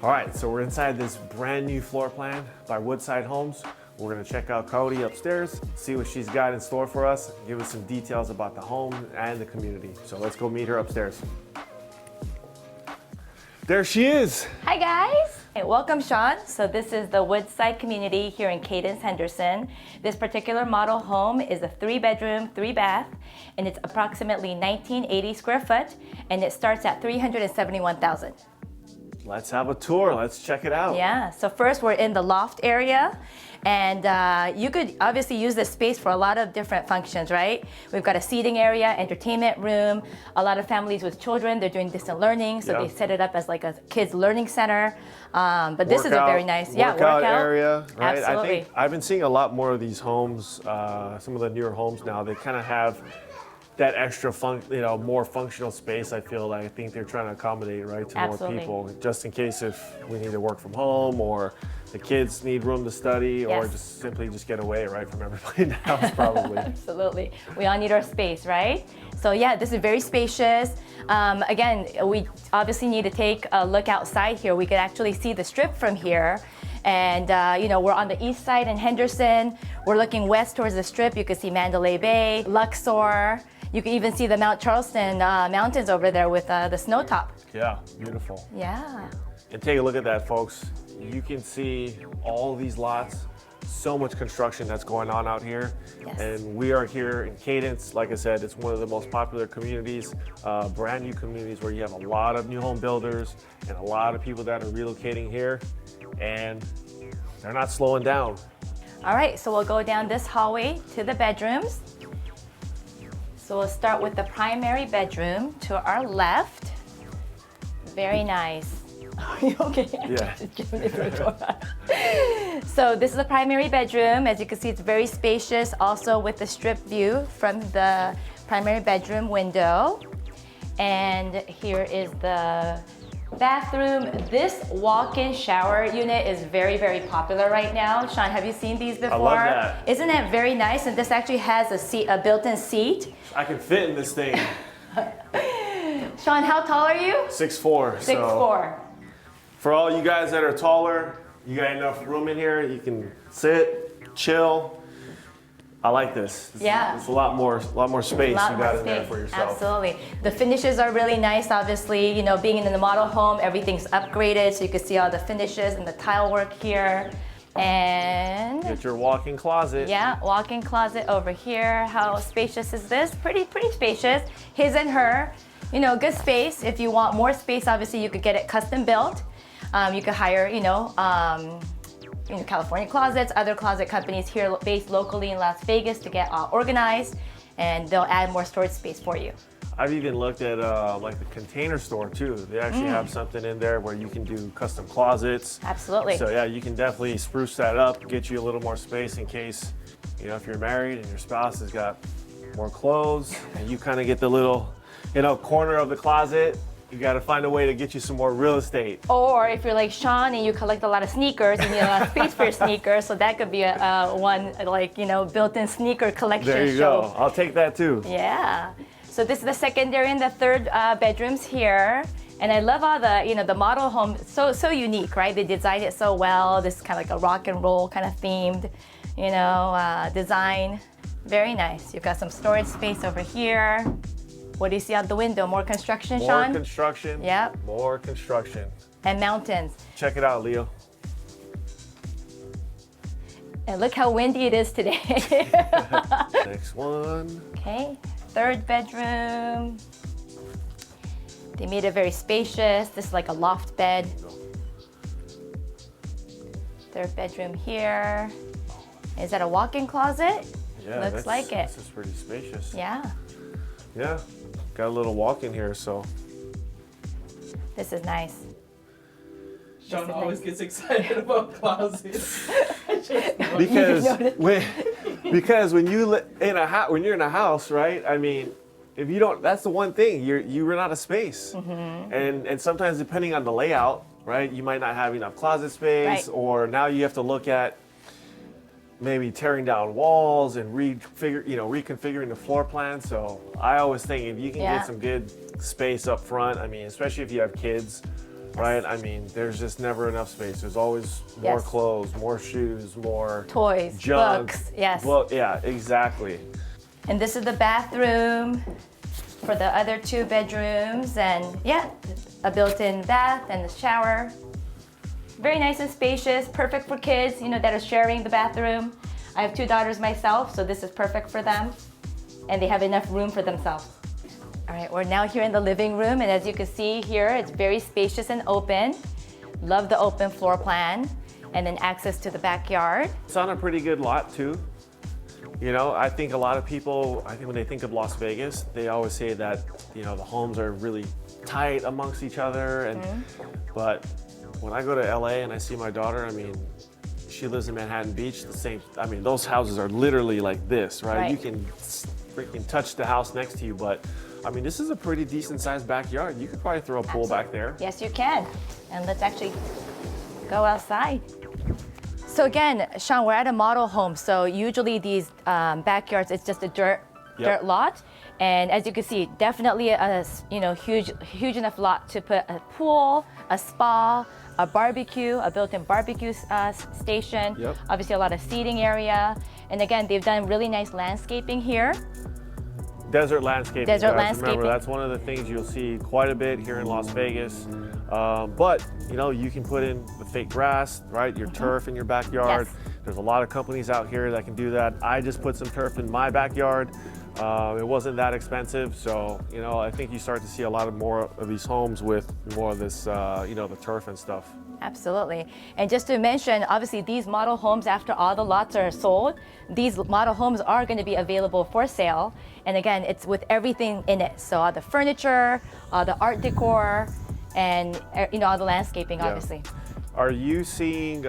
All right, so we're inside this brand new floor plan by Woodside Homes. We're gonna check out Kaori upstairs, see what she's got in store for us, give us some details about the home and the community. So let's go meet her upstairs. There she is. Hi guys. Hey, welcome Sean. So this is the Woodside community here in Cadence Henderson. This particular model home is a 3-bedroom, 3-bath, and it's approximately 1980 square foot, and it starts at $371,000. Let's have a tour. Let's check it out. Yeah, so first we're in the loft area, and you could obviously use this space for a lot of different functions, right? We've got a seating area, entertainment room. A lot of families with children, they're doing distant learning, so they set it up as like a kids learning center. But this is a very nice workout area, right? Absolutely. I think I've been seeing a lot more of these homes, some of the newer homes now, they kind of have that extra more functional space. I feel like I think they're trying to accommodate, right, to more people, just in case if we need to work from home or the kids need room to study or just simply get away, right, from everybody in the house, probably. Absolutely. We all need our space, right? So yeah, this is very spacious. Again, we obviously need to take a look outside here. We could actually see the strip from here. And we're on the east side in Henderson. We're looking west towards the strip. You can see Mandalay Bay, Luxor. You can even see the Mount Charleston mountains over there with the snow top. Yeah, beautiful. Yeah. And take a look at that, folks. You can see all these lots, so much construction that's going on out here. Yes. And we are here in Cadence. Like I said, it's one of the most popular communities, brand new communities where you have a lot of new home builders and a lot of people that are relocating here, and they're not slowing down. All right, so we'll go down this hallway to the bedrooms. So we'll start with the primary bedroom to our left. Very nice. Are you okay? Yeah. So this is the primary bedroom. As you can see, it's very spacious, also with the strip view from the primary bedroom window. And here is the bathroom. This walk-in shower unit is very, very popular right now. Sean, have you seen these before? I love that. Isn't it very nice? And this actually has a built-in seat. I can fit in this thing. Sean, how tall are you? 6'4". 6'4". For all you guys that are taller, you got enough room in here. You can sit, chill. I like this. It's a lot more space you got in there for yourself. Absolutely. The finishes are really nice, obviously. You know, being in the model home, everything's upgraded, so you can see all the finishes and the tile work here. And get your walk-in closet. Yeah, walk-in closet over here. How spacious is this? Pretty spacious. His and her. You know, good space. If you want more space, obviously you could get it custom built. You could hire, California Closets, other closet companies here based locally in Las Vegas to get organized, and they'll add more storage space for you. I've even looked at like the Container Store too. They actually have something in there where you can do custom closets. Absolutely. So yeah, you can definitely spruce that up, get you a little more space in case, if you're married and your spouse has got more clothes and you kind of get the little, corner of the closet. You got to find a way to get you some more real estate. Or if you're like Sean and you collect a lot of sneakers and you need a lot of space for your sneakers, so that could be built-in sneaker collection. There you go. I'll take that too. Yeah. So this is the secondary and the third bedrooms here. And I love all the, the model home, so unique, right? They designed it so well. This is kind of like a rock and roll kind of themed, design. Very nice. You've got some storage space over here. What do you see out the window? More construction, Sean? More construction. Yep. More construction. And mountains. Check it out, Leo. And look how windy it is today. Next one. Okay, third bedroom. They made it very spacious. This is like a loft bed. Third bedroom here. Is that a walk-in closet? Yeah, looks like it. This is pretty spacious. Yeah. Yeah, got a little walk in here, so. This is nice. Sean always gets excited about closets. because when you're in a house, right? I mean, if you don't, that's the one thing, you run out of space. And sometimes depending on the layout, right, you might not have enough closet space, or now you have to look at maybe tearing down walls and reconfiguring the floor plan. So I always think if you can get some good space up front, I mean, especially if you have kids, right? I mean, there's just never enough space. There's always more Yes. clothes, more shoes, more Toys, junk. books, yes. Well, yeah, exactly. And this is the bathroom for the other 2 bedrooms, and yeah, a built-in bath and a shower. Very nice and spacious, perfect for kids, that are sharing the bathroom. I have 2 daughters myself, so this is perfect for them. And they have enough room for themselves. All right, we're now here in the living room, and as you can see here, it's very spacious and open. Love the open floor plan, and then access to the backyard. It's on a pretty good lot too. I think a lot of people, when they think of Las Vegas, they always say that, the homes are really tight amongst each other. But when I go to LA and I see my daughter, she lives in Manhattan Beach, the same, those houses are literally like this, right? Right. You can freaking touch the house next to you, but this is a pretty decent sized backyard. You could probably throw a pool back there. Yes, you can. And let's actually go outside. So again, Sean, we're at a model home. So usually these backyards, it's just a dirt lot. And as you can see, definitely a huge enough lot to put a pool, a spa, a barbecue, a built-in barbecue station. Yep. Obviously a lot of seating area. And again, they've done really nice landscaping here. Desert landscaping. Desert guys. landscaping. Remember, that's one of the things you'll see quite a bit here in Las Vegas. But you can put in the fake grass, right? Your turf in your backyard. Yes. There's a lot of companies out here that can do that. I just put some turf in my backyard. It wasn't that expensive, so I think you start to see a lot more of these homes with more of this, the turf and stuff. Absolutely. And just to mention, obviously these model homes, after all the lots are sold, these model homes are going to be available for sale. And again, it's with everything in it. So all the furniture, all the art decor, and all the landscaping, obviously. Are you seeing,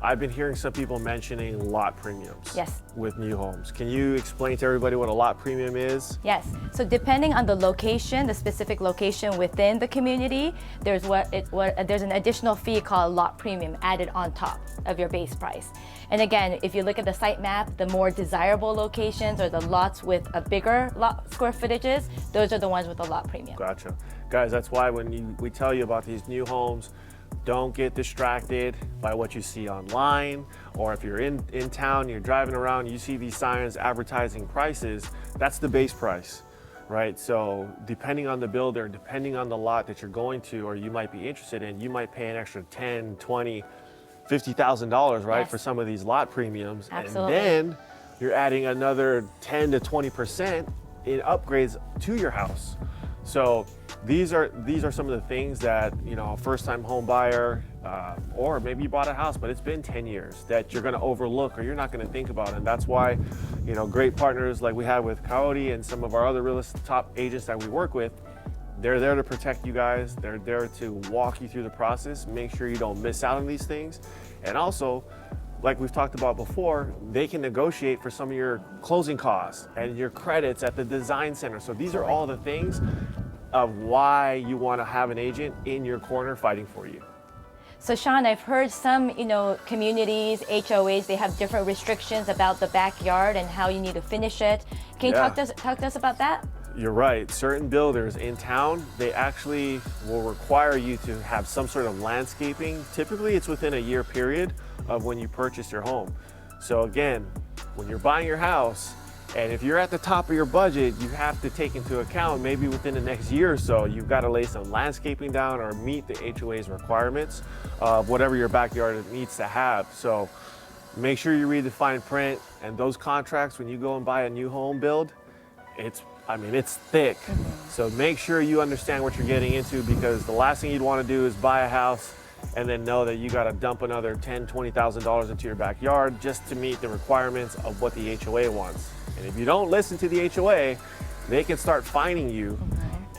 I've been hearing some people mentioning lot premiums. Yes. With new homes. Can you explain to everybody what a lot premium is? Yes. So depending on the location, the specific location within the community, there's there's an additional fee called lot premium added on top of your base price. And again, if you look at the site map, the more desirable locations or the lots with a bigger lot square footages, those are the ones with the lot premium. Gotcha. Guys, that's why when we tell you about these new homes, don't get distracted by what you see online, or if you're in town, you're driving around, you see these signs advertising prices, that's the base price, right? So depending on the builder, depending on the lot that you're going to or you might be interested in, you might pay an extra $10, $20, $50,000, right? Yes. For some of these lot premiums. Absolutely. And then you're adding another 10 to 20% in upgrades to your house. So these are some of the things that a first-time home buyer, or maybe you bought a house but it's been 10 years, that you're going to overlook or you're not going to think about. And that's why great partners like we have with Kaori and some of our other real estate top agents that we work with, they're there to protect you guys. They're there to walk you through the process, make sure you don't miss out on these things. And also, like we've talked about before, they can negotiate for some of your closing costs and your credits at the design center. So these are all the things of why you want to have an agent in your corner fighting for you. So Sean, I've heard some, communities, HOAs, they have different restrictions about the backyard and how you need to finish it. Can you talk to us about that? You're right. Certain builders in town, they actually will require you to have some sort of landscaping. Typically, it's within a year period of when you purchase your home. So again, when you're buying your house, and if you're at the top of your budget, you have to take into account maybe within the next year or so, you've got to lay some landscaping down or meet the HOA's requirements of whatever your backyard needs to have. So make sure you read the fine print, and those contracts when you go and buy a new home build, it's thick. So make sure you understand what you're getting into, because the last thing you'd want to do is buy a house and then know that you got to dump another $10,000, $20,000 into your backyard just to meet the requirements of what the HOA wants. And if you don't listen to the HOA, they can start fining you.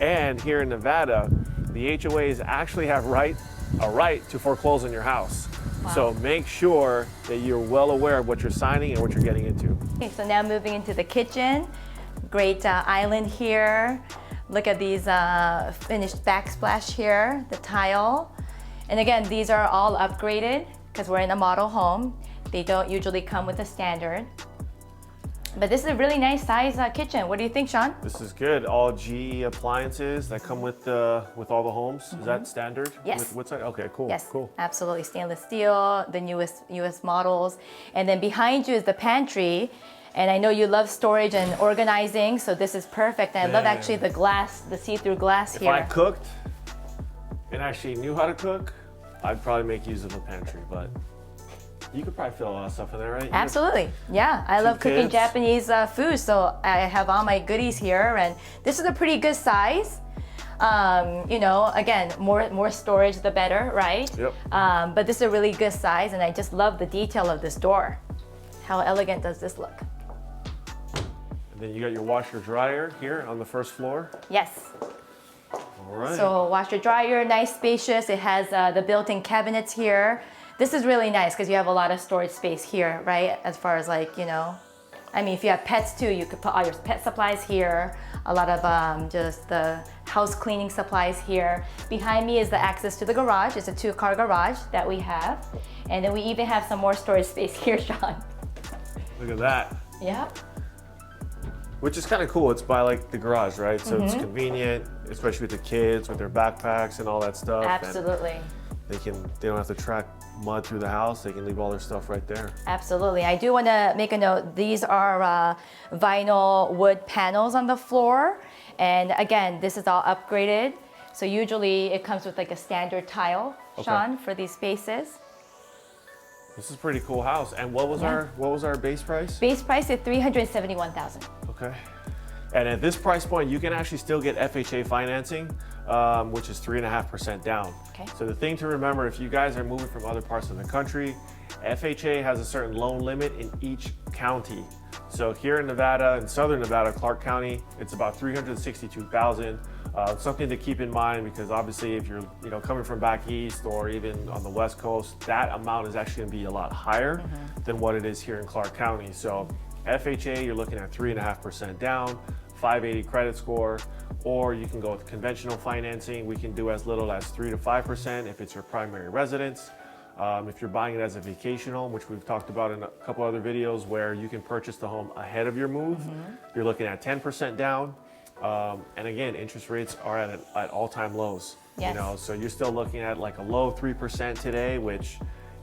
And here in Nevada, the HOAs actually have a right to foreclose on your house. Wow. So make sure that you're well aware of what you're signing and what you're getting into. Okay, so now moving into the kitchen. Great island here. Look at these finished backsplash here, the tile. And again, these are all upgraded because we're in a model home. They don't usually come with a standard. But this is a really nice size kitchen. What do you think, Sean? This is good. All GE appliances that come with all the homes. Is that standard? Yes. With Woodside? Okay, cool. Yes, Cool. absolutely. Stainless steel, the newest models. And then behind you is the pantry. And I know you love storage and organizing, so this is perfect. And I love Man. actually the glass, the see-through glass If here. I cooked and actually knew how to cook, I'd probably make use of a pantry, but you could probably fit a lot of stuff in there, right? Absolutely. Yeah, I love cooking kids. Japanese food, so I have all my goodies here, and this is a pretty good size. You know, again, more storage the better, right? Yep. But this is a really good size, and I just love the detail of this door. How elegant does this look? And then you got your washer dryer here on the first floor. Yes. All right. So washer dryer, nice spacious. It has the built-in cabinets here. This is really nice because you have a lot of storage space here, right? As far as like, you know, I mean, if you have pets too, you could put all your pet supplies here. A lot of just the house cleaning supplies here. Behind me is the access to the garage. It's a 2-car garage that we have. And then we even have some more storage space here, Sean. Look at that. Yep. Which is kind of cool. It's by like the garage, right? So it's convenient, especially with the kids, with their backpacks and all that stuff. And Absolutely. they don't have to track mud through the house. They can leave all their stuff right there. Absolutely. I do want to make a note. These are vinyl wood panels on the floor. And again, this is all upgraded. So usually it comes with like a standard tile, Okay. Sean, for these spaces. This is a pretty cool house. And what was our base price? Base price is $371,000. Okay. And at this price point, you can actually still get FHA financing, which is 3.5% down. Okay. So the thing to remember, if you guys are moving from other parts of the country, FHA has a certain loan limit in each county. So here in Nevada, in Southern Nevada, Clark County, it's about $362,000. Something to keep in mind, because obviously if you're coming from back east or even on the West Coast, that amount is actually going to be a lot higher than what it is here in Clark County. So FHA, you're looking at 3.5% down, 580 credit score, or you can go with conventional financing. We can do as little as 3 to 5% if it's your primary residence. If you're buying it as a vacation home, which we've talked about in a couple other videos, where you can purchase the home ahead of your move, you're looking at 10% down. And again, interest rates are at all-time lows. Yes. So you're still looking at like a low 3% today, which,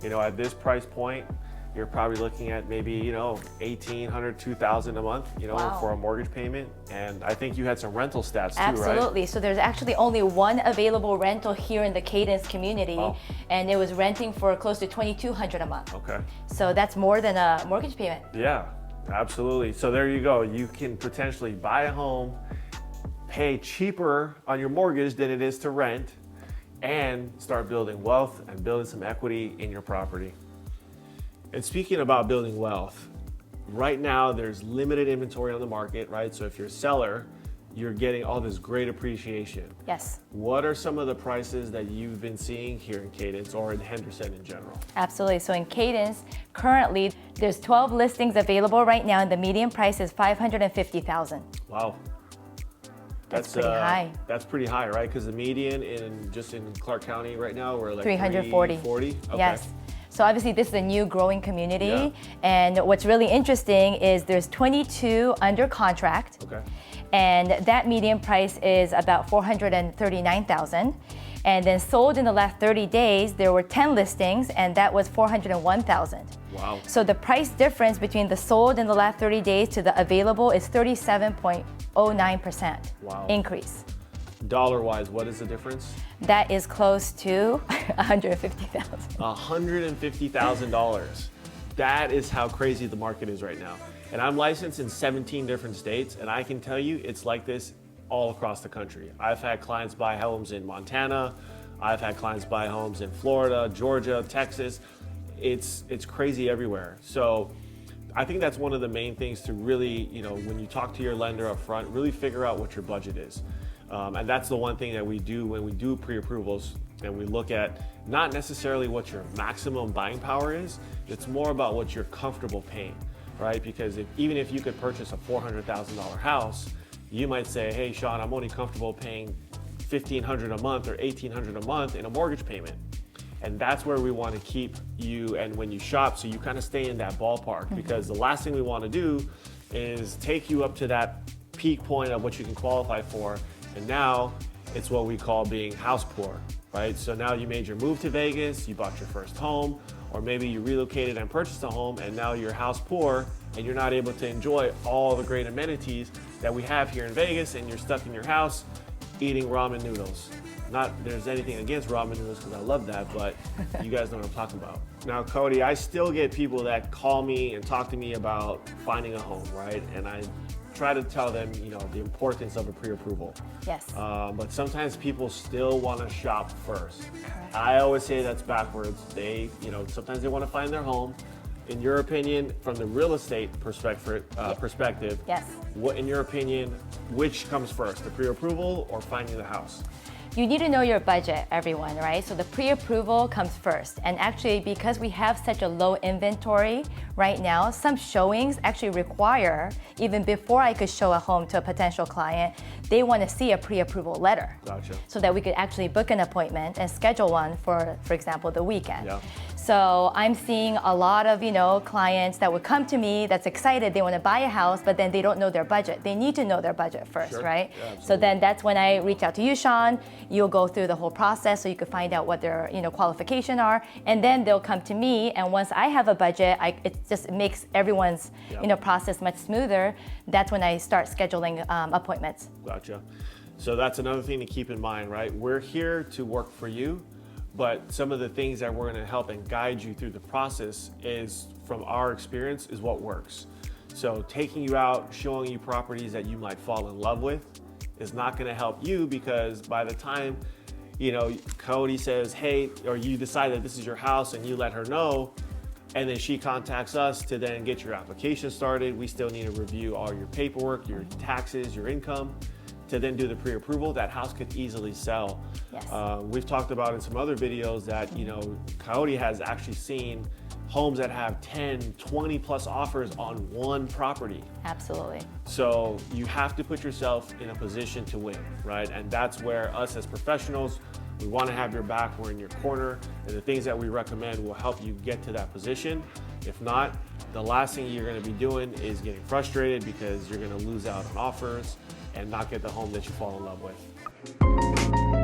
at this price point, you're probably looking at maybe, $1,800, $2,000 a month, Wow. for a mortgage payment. And I think you had some rental stats too, right? Absolutely. So there's actually only one available rental here in the Cadence community, Oh. and it was renting for close to $2,200 a month. Okay. So that's more than a mortgage payment. Yeah, absolutely. So there you go. You can potentially buy a home, pay cheaper on your mortgage than it is to rent, and start building wealth and building some equity in your property. And speaking about building wealth, right now there's limited inventory on the market, right? So if you're a seller, you're getting all this great appreciation. Yes. What are some of the prices that you've been seeing here in Cadence or in Henderson in general? Absolutely. So in Cadence, currently there's 12 listings available right now, and the median price is $550,000. Wow. That's pretty high. That's pretty high, right? Because the median in Clark County right now, we're like 340. 340? Okay. Yes. So obviously this is a new growing community, Yeah. and what's really interesting is there's 22 under contract. Okay. And that median price is about $439,000. And then sold in the last 30 days, there were 10 listings, and that was $401,000. Wow. So the price difference between the sold in the last 30 days to the available is 37.09% Wow. increase. Dollar-wise, what is the difference? That is close to $150,000. $150,000. That is how crazy the market is right now. And I'm licensed in 17 different states, and I can tell you it's like this all across the country. I've had clients buy homes in Montana. I've had clients buy homes in Florida, Georgia, Texas. It's crazy everywhere. So I think that's one of the main things to really, when you talk to your lender up front, really figure out what your budget is. And that's the one thing that we do when we do pre-approvals, and we look at not necessarily what your maximum buying power is, it's more about what you're comfortable paying, right? Because even if you could purchase a $400,000 house, you might say, hey, Sean, I'm only comfortable paying $1,500 a month or $1,800 a month in a mortgage payment. And that's where we want to keep you, and when you shop, so you kind of stay in that ballpark, because the last thing we want to do is take you up to that peak point of what you can qualify for. And now it's what we call being house poor, right? So now you made your move to Vegas, you bought your first home, or maybe you relocated and purchased a home and now you're house poor and you're not able to enjoy all the great amenities that we have here in Vegas, and you're stuck in your house eating ramen noodles. Not there's anything against ramen noodles because I love that, but you guys know what I'm talking about. Now, Cody, I still get people that call me and talk to me about finding a home, right? And I try to tell them, you know, the importance of a pre-approval. Yes. But sometimes people still want to shop first. Correct. I always say that's backwards. They, you know, sometimes they want to find their home. In your opinion, from the real estate perspective, Yes. what, in your opinion, which comes first, the pre-approval or finding the house? You need to know your budget, everyone, right? So the pre-approval comes first. And actually, because we have such a low inventory right now, some showings actually require, even before I could show a home to a potential client, they want to see a pre-approval letter. Gotcha. So that we could actually book an appointment and schedule one for example, the weekend. Yeah. So I'm seeing a lot of, you know, clients that would come to me that's excited, they want to buy a house, but then they don't know their budget. They need to know their budget first, Sure. right? Yeah, absolutely. So then that's when I reach out to you, Sean. You'll go through the whole process so you can find out what their, you know, qualifications are, and then they'll come to me. And once I have a budget, it just makes everyone's, Yeah. you know, process much smoother. That's when I start scheduling appointments. Gotcha. So that's another thing to keep in mind, right? We're here to work for you, but some of the things that we're going to help and guide you through the process is, from our experience, is what works. So taking you out, showing you properties that you might fall in love with is not going to help you, because by the time, you know, Kaori says, hey, or you decide that this is your house and you let her know, and then she contacts us to then get your application started. We still need to review all your paperwork, your taxes, your income, to then do the pre-approval. That house could easily sell. Yes. We've talked about in some other videos that, you know, Kaori has actually seen homes that have 10, 20 plus offers on one property. Absolutely. So you have to put yourself in a position to win, right? And that's where us as professionals, we want to have your back. We're in your corner, and the things that we recommend will help you get to that position. If not, the last thing you're going to be doing is getting frustrated because you're going to lose out on offers and not get the home that you fall in love with.